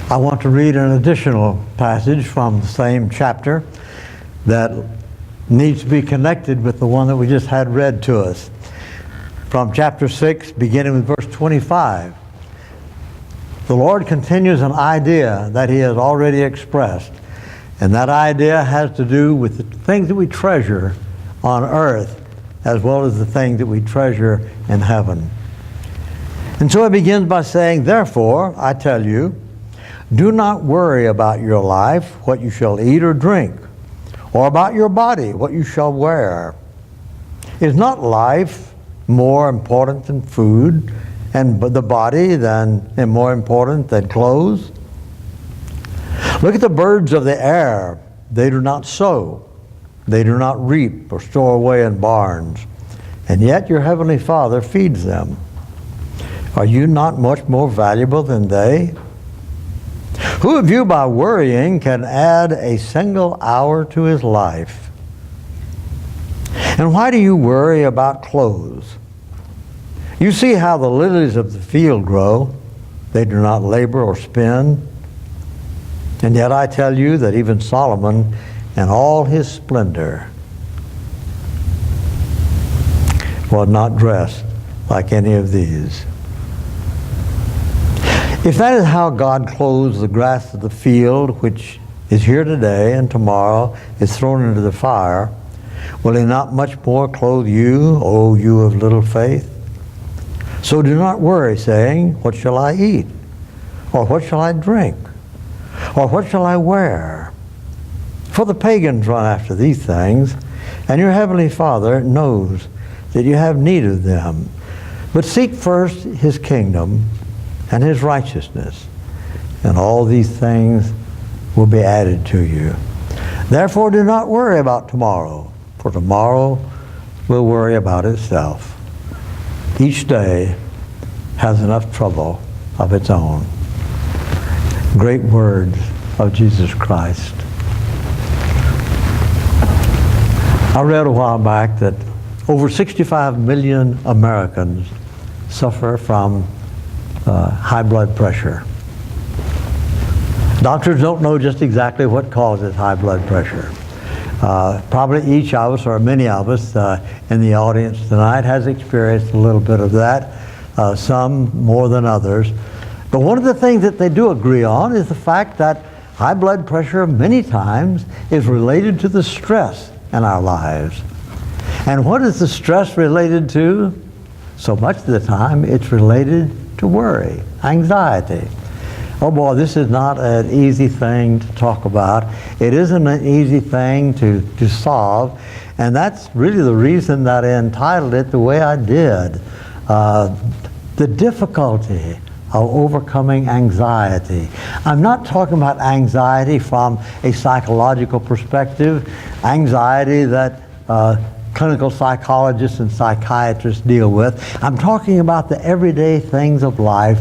I want to read an additional passage from the same chapter that needs to be connected with the one that we just had read to us. From chapter 6, beginning with verse 25. The Lord continues an idea that He has already expressed. And that idea has to do with the things that we treasure on earth as well as the things that we treasure in heaven. And so it begins by saying, therefore, I tell you, do not worry about your life, what you shall eat or drink, or about your body, what you shall wear. Is not life more important than food, and the body and more important than clothes? Look at the birds of the air. They do not sow, they do not reap or store away in barns, and yet your heavenly Father feeds them. Are you not much more valuable than they? Who of you by worrying can add a single hour to his life? And why do you worry about clothes? You see how the lilies of the field grow. They do not labor or spin. And yet I tell you that even Solomon in all his splendor was not dressed like any of these. If that is how God clothes the grass of the field, which is here today and tomorrow is thrown into the fire, will He not much more clothe you, O you of little faith? So do not worry, saying, what shall I eat? Or what shall I drink? Or what shall I wear? For the pagans run after these things, and your heavenly Father knows that you have need of them. But seek first His kingdom and His righteousness, and all these things will be added to you. Therefore do not worry about tomorrow, for tomorrow will worry about itself. Each day has enough trouble of its own. Great words of Jesus Christ. I read a while back that over 65 million Americans suffer from high blood pressure. Doctors don't know just exactly what causes high blood pressure. Probably each of us, or many of us in the audience tonight, has experienced a little bit of that, some more than others. But one of the things that they do agree on is the fact that high blood pressure many times is related to the stress in our lives. And what is the stress related to? So much of the time it's related to worry, anxiety. Oh boy, this is not an easy thing to talk about. It isn't an easy thing to solve. And that's really the reason that I entitled it the way I did. The difficulty of overcoming anxiety. I'm not talking about anxiety from a psychological perspective, anxiety that clinical psychologists and psychiatrists deal with. I'm talking about the everyday things of life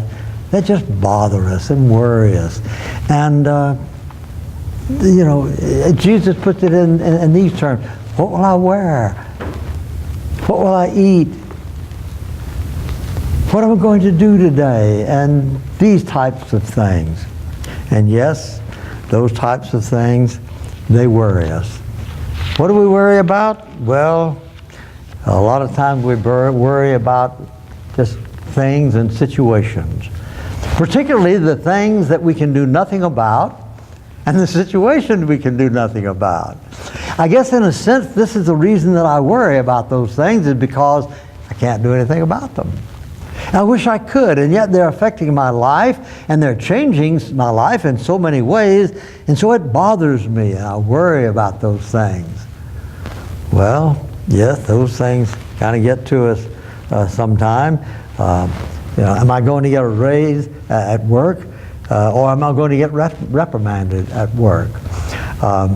that just bother us and worry us. And, you know, Jesus puts it in these terms. What will I wear? What will I eat? What am I going to do today? And these types of things. And yes, those types of things, they worry us. What do we worry about? Well, a lot of times we worry about just things and situations. Particularly the things that we can do nothing about and the situations we can do nothing about. I guess in a sense this is the reason that I worry about those things, is because I can't do anything about them. I wish I could, and yet they're affecting my life and they're changing my life in so many ways, and so it bothers me and I worry about those things. Well, yes, those things kind of get to us sometime. You know, am I going to get a raise at work, or am I going to get reprimanded at work? Are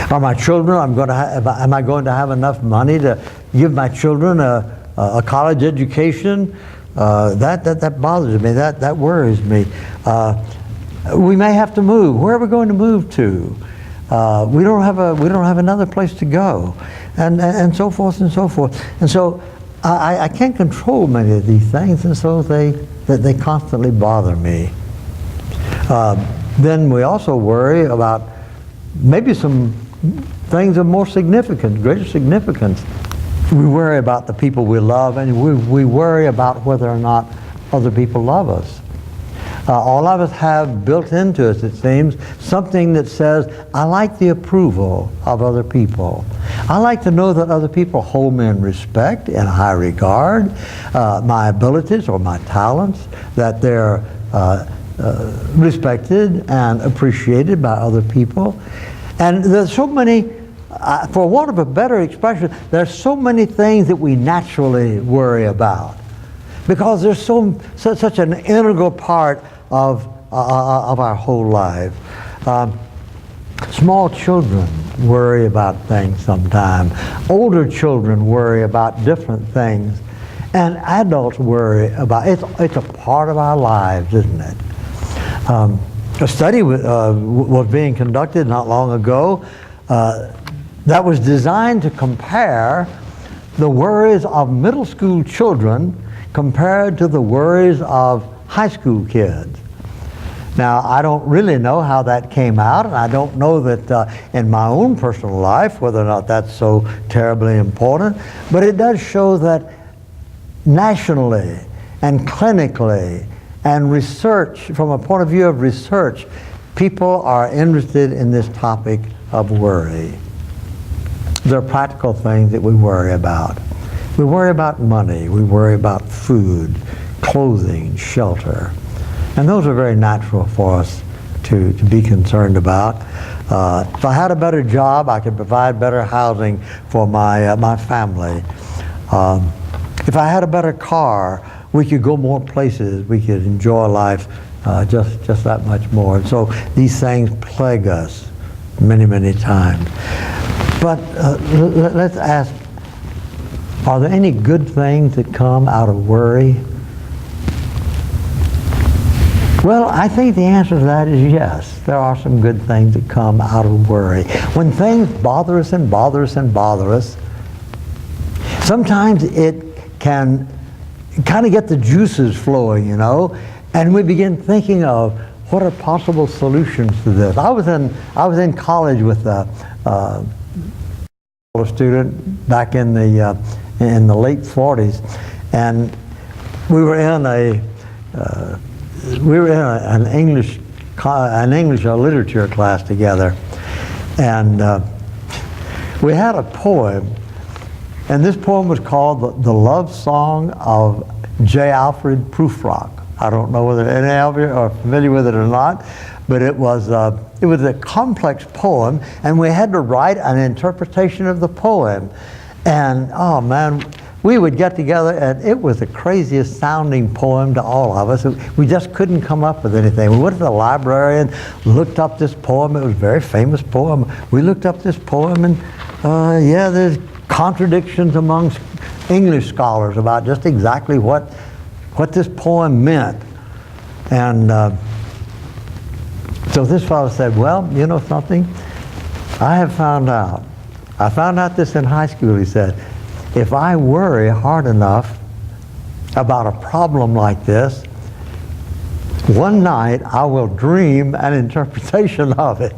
my children? Am I going to have enough money to give my children a college education? That bothers me. That worries me. We may have to move. Where are we going to move to? We don't have another place to go, and so forth and so forth. And so I can't control many of these things, and so they constantly bother me. Then we also worry about maybe some things of more significance, greater significance. We worry about the people we love, and we worry about whether or not other people love us. All of us have built into us, it seems, something that says, I like the approval of other people. I like to know that other people hold me in respect, in high regard, my abilities or my talents, that they're respected and appreciated by other people. And there's so many, for want of a better expression, there's so many things that we naturally worry about, because there's such an integral part of our whole life. Small children worry about things sometimes. Older children worry about different things. And adults worry about it. It's a part of our lives, isn't it? A study was being conducted not long ago that was designed to compare the worries of middle school children compared to the worries of high school kids. Now, I don't really know how that came out, and I don't know that in my own personal life whether or not that's so terribly important, but it does show that nationally and clinically and research, from a point of view of research, people are interested in this topic of worry. There are practical things that we worry about. We worry about money, we worry about food, clothing, shelter. And those are very natural for us to be concerned about. If I had a better job, I could provide better housing for my family. If I had a better car, we could go more places. We could enjoy life just that much more. And so these things plague us many, many times. But let's ask, are there any good things that come out of worry? Well, I think the answer to that is yes. There are some good things that come out of worry. When things bother us and bother us and bother us, sometimes it can kind of get the juices flowing, you know, and we begin thinking of what are possible solutions to this. I was in college with a student back in the late 40s, and we were in an English literature class together, and we had a poem, and this poem was called "The Love Song of J. Alfred Prufrock." I don't know whether any of you are familiar with it or not, but it was a complex poem, and we had to write an interpretation of the poem. And oh man, we would get together, and it was the craziest sounding poem to all of us. We just couldn't come up with anything. We went to the library and looked up this poem. It was a very famous poem. We looked up this poem, and yeah, there's contradictions amongst English scholars about just exactly what this poem meant. And so this fellow said, well, you know something? I have found out. I found out this in high school, he said. If I worry hard enough about a problem like this, one night I will dream an interpretation of it.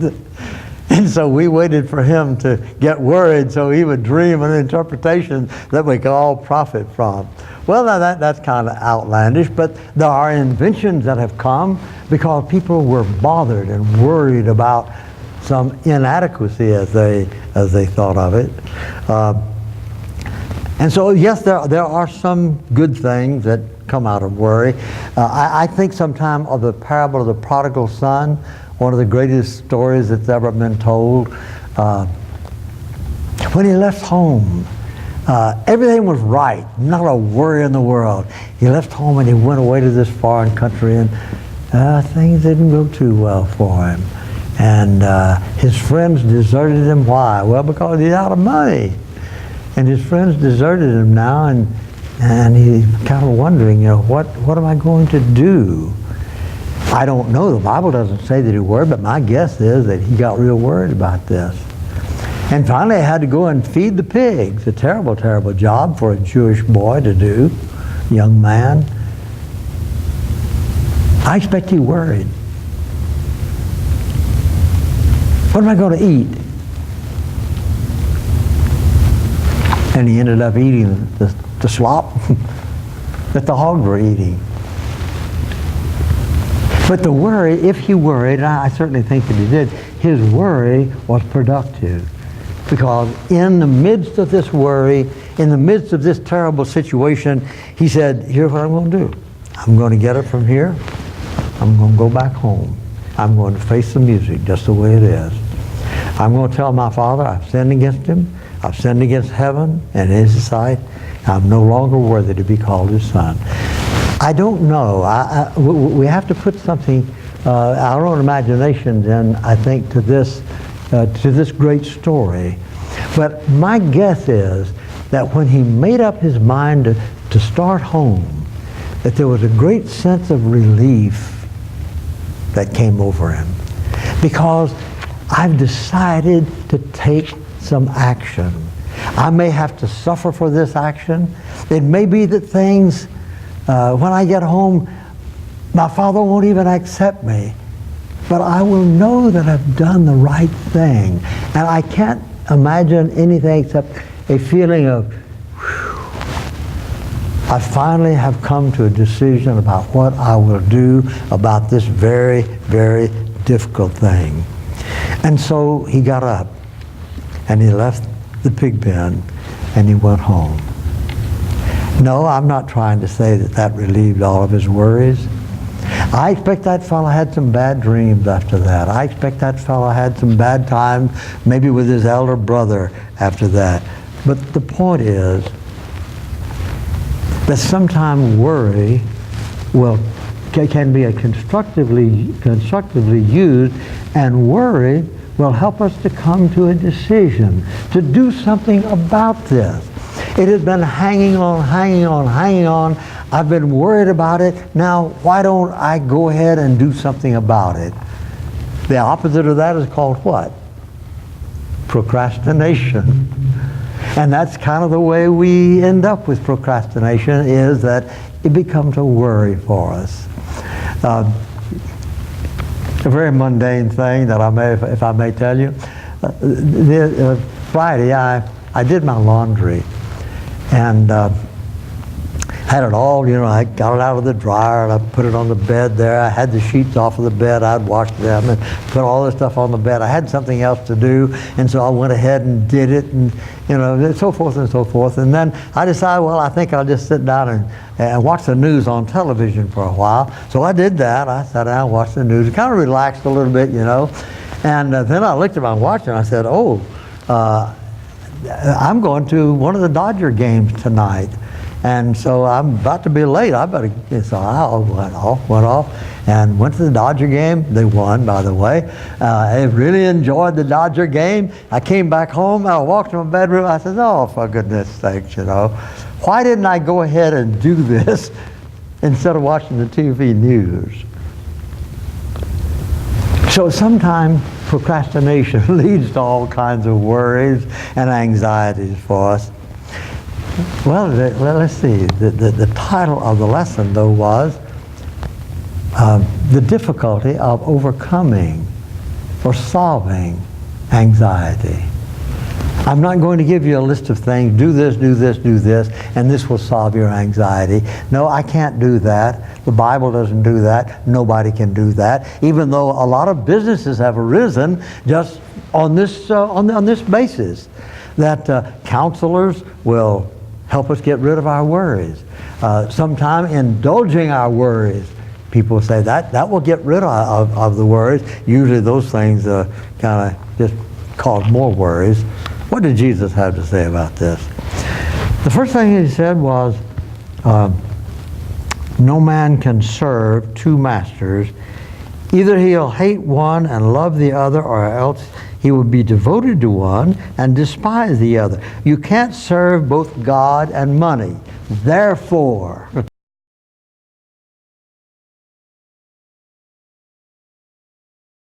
And so we waited for him to get worried so he would dream an interpretation that we could all profit from. Well, now that's kind of outlandish, but there are inventions that have come because people were bothered and worried about some inadequacy as they thought of it. And so, yes, there are some good things that come out of worry. I think sometime of the parable of the prodigal son, one of the greatest stories that's ever been told. When he left home, everything was right, not a worry in the world. He left home and he went away to this foreign country, and things didn't go too well for him. And his friends deserted him. Why? Well, because he's out of money. And his friends deserted him now, and he's kind of wondering, you know, what am I going to do? I don't know. The Bible doesn't say that he worried, but my guess is that he got real worried about this. And finally, I had to go and feed the pigs. A terrible, terrible job for a Jewish boy to do, young man. I expect he worried. What am I going to eat? And he ended up eating the slop that the hogs were eating. But the worry, if he worried, and I certainly think that he did, his worry was productive. Because in the midst of this worry, in the midst of this terrible situation, he said, here's what I'm going to do. I'm going to get up from here. I'm going to go back home. I'm going to face the music just the way it is. I'm going to tell my father I've sinned against him. I've sinned against heaven and in his sight. I'm no longer worthy to be called his son. I don't know. We have to put something, our own imaginations in, I think, to this great story. But my guess is that when he made up his mind to start home, that there was a great sense of relief that came over him. Because I've decided to take some action. I may have to suffer for this action. It may be that things, when I get home, my father won't even accept me. But I will know that I've done the right thing. And I can't imagine anything except a feeling of, I finally have come to a decision about what I will do about this very, very difficult thing. And so he got up and he left the pig pen and he went home. No, I'm not trying to say that that relieved all of his worries. I expect that fellow had some bad dreams after that. I expect that fellow had some bad times, maybe with his elder brother after that. But the point is that sometimes worry can be constructively used, and worry will help us to come to a decision, to do something about this. It has been hanging on, hanging on, hanging on. I've been worried about it. Now, why don't I go ahead and do something about it? The opposite of that is called what? Procrastination. And that's kind of the way we end up with procrastination, is that it becomes a worry for us. A very mundane thing that if I may tell you, Friday I did my laundry, and had it all, I got it out of the dryer and I put it on the bed there. I had the sheets off of the bed. I'd washed them and put all this stuff on the bed. I had something else to do, and so I went ahead and did it, and so forth and so forth. And then I decided, well, I think I'll just sit down and watch the news on television for a while. So I did that. I sat down and watched the news. It kind of relaxed a little bit, And then I looked at my watch and I said, I'm going to one of the Dodger games tonight. And so I'm about to be late. So I went off and went to the Dodger game. They won, by the way. I really enjoyed the Dodger game. I came back home. I walked to my bedroom. I said, oh, for goodness sakes, why didn't I go ahead and do this instead of watching the TV news? So sometimes procrastination leads to all kinds of worries and anxieties for us. Well, let's see. The title of the lesson, though, was the difficulty of overcoming or solving anxiety. I'm not going to give you a list of things, do this, do this, do this, and this will solve your anxiety. No, I can't do that. The Bible doesn't do that. Nobody can do that, even though a lot of businesses have arisen just on this basis, that counselors will help us get rid of our worries. Sometimes indulging our worries, people say that will get rid of the worries. Usually those things kind of just cause more worries. What did Jesus have to say about this? The first thing he said was, no man can serve two masters. Either he'll hate one and love the other, or else he will be devoted to one and despise the other. You can't serve both God and money. Therefore,